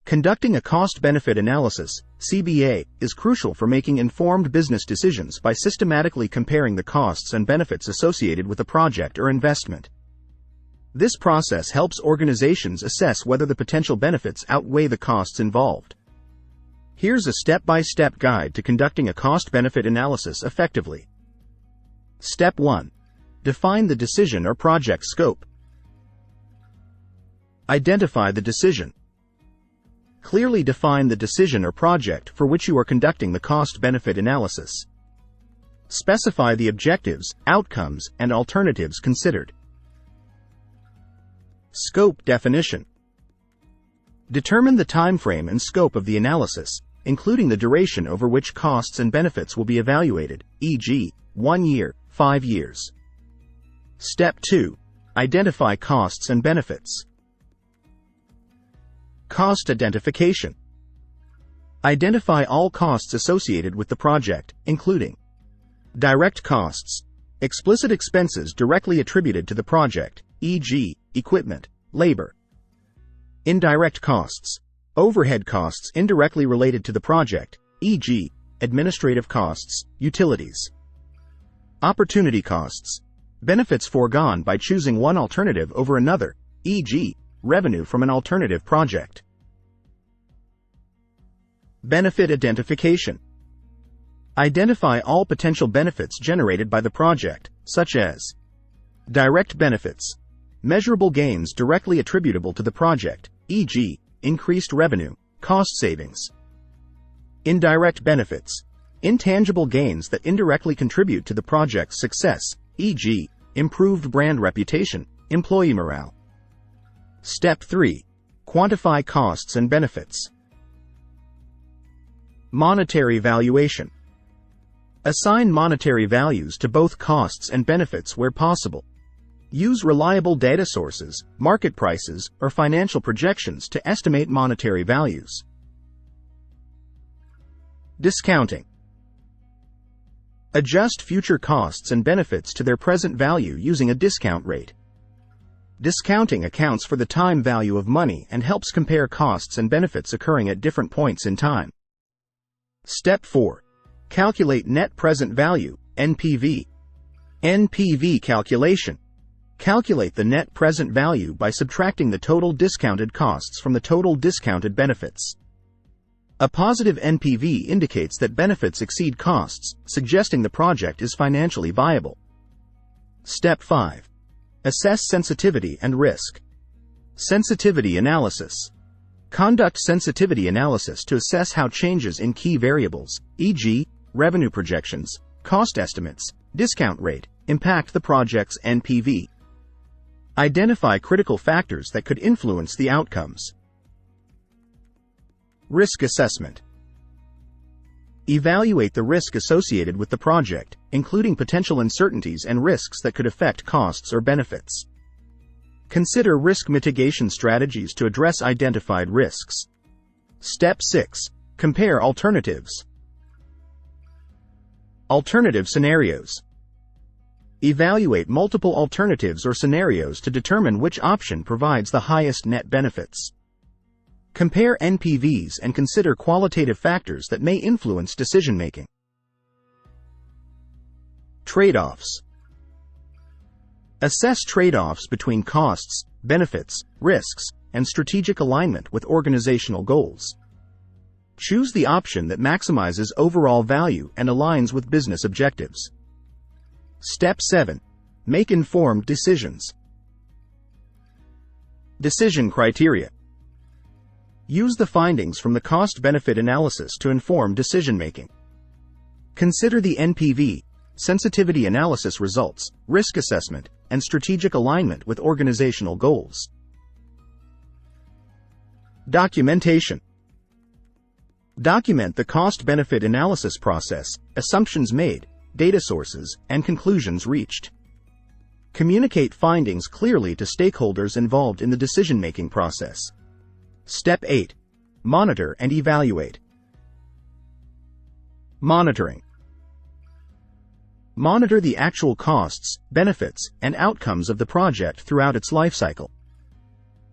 Conducting a cost-benefit analysis, CBA, is crucial for making informed business decisions by systematically comparing the costs and benefits associated with a project or investment. This process helps organizations assess whether the potential benefits outweigh the costs involved. Here's a step-by-step guide to conducting a cost-benefit analysis effectively. Step 1. Define the decision or project scope. Identify the decision. Clearly define the decision or project for which you are conducting the cost-benefit analysis. Specify the objectives, outcomes, and alternatives considered. Scope definition. Determine the time frame and scope of the analysis, including the duration over which costs and benefits will be evaluated, e.g., 1 year, 5 years. Step 2. Identify costs and benefits. Cost identification. Identify all costs associated with the project, including direct costs, explicit expenses directly attributed to the project, e.g., equipment, labor. Indirect costs, overhead costs indirectly related to the project, e.g., administrative costs, utilities. Opportunity costs, benefits foregone by choosing one alternative over another, e.g., revenue from an alternative project. Benefit identification. Identify all potential benefits generated by the project, such as direct benefits, measurable gains directly attributable to the project, e.g., increased revenue, cost savings. Indirect benefits, intangible gains that indirectly contribute to the project's success, e.g., improved brand reputation, employee morale. Step 3. Quantify costs and benefits. Monetary valuation. Assign monetary values to both costs and benefits where possible. Use reliable data sources, market prices, or financial projections to estimate monetary values. Discounting. Adjust future costs and benefits to their present value using a discount rate. Discounting accounts for the time value of money and helps compare costs and benefits occurring at different points in time. Step 4. Calculate net present value, NPV. NPV calculation. Calculate the net present value by subtracting the total discounted costs from the total discounted benefits. A positive NPV indicates that benefits exceed costs, suggesting the project is financially viable. Step 5. Assess sensitivity and risk. Sensitivity analysis. Conduct sensitivity analysis to assess how changes in key variables, e.g., revenue projections, cost estimates, discount rate, impact the project's NPV. Identify critical factors that could influence the outcomes. Risk assessment. Evaluate the risk associated with the project, including potential uncertainties and risks that could affect costs or benefits. Consider risk mitigation strategies to address identified risks. Step 6. Compare alternatives. Alternative scenarios. Evaluate multiple alternatives or scenarios to determine which option provides the highest net benefits. Compare NPVs and consider qualitative factors that may influence decision-making. Trade-offs. Assess trade-offs between costs, benefits, risks, and strategic alignment with organizational goals. Choose the option that maximizes overall value and aligns with business objectives. Step 7. Make informed decisions. Decision criteria. Use the findings from the cost-benefit analysis to inform decision-making. Consider the NPV, sensitivity analysis results, risk assessment, and strategic alignment with organizational goals. Documentation. Document the cost-benefit analysis process, assumptions made, data sources, and conclusions reached. Communicate findings clearly to stakeholders involved in the decision-making process. Step 8. Monitor and evaluate. Monitoring. Monitor the actual costs, benefits, and outcomes of the project throughout its lifecycle.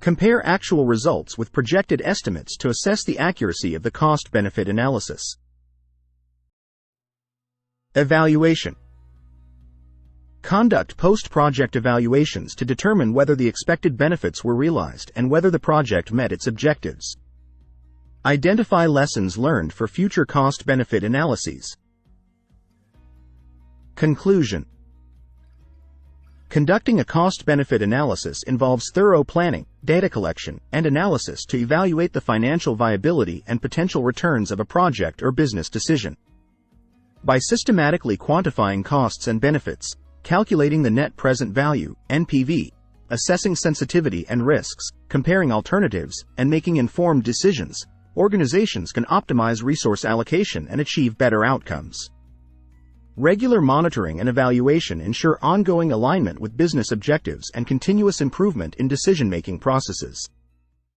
Compare actual results with projected estimates to assess the accuracy of the cost-benefit analysis. Evaluation. Conduct post-project evaluations to determine whether the expected benefits were realized and whether the project met its objectives. Identify lessons learned for future cost-benefit analyses. Conclusion. Conducting a cost-benefit analysis involves thorough planning, data collection, and analysis to evaluate the financial viability and potential returns of a project or business decision. By systematically quantifying costs and benefits, calculating the net present value, NPV, assessing sensitivity and risks, comparing alternatives, and making informed decisions, organizations can optimize resource allocation and achieve better outcomes. Regular monitoring and evaluation ensure ongoing alignment with business objectives and continuous improvement in decision-making processes.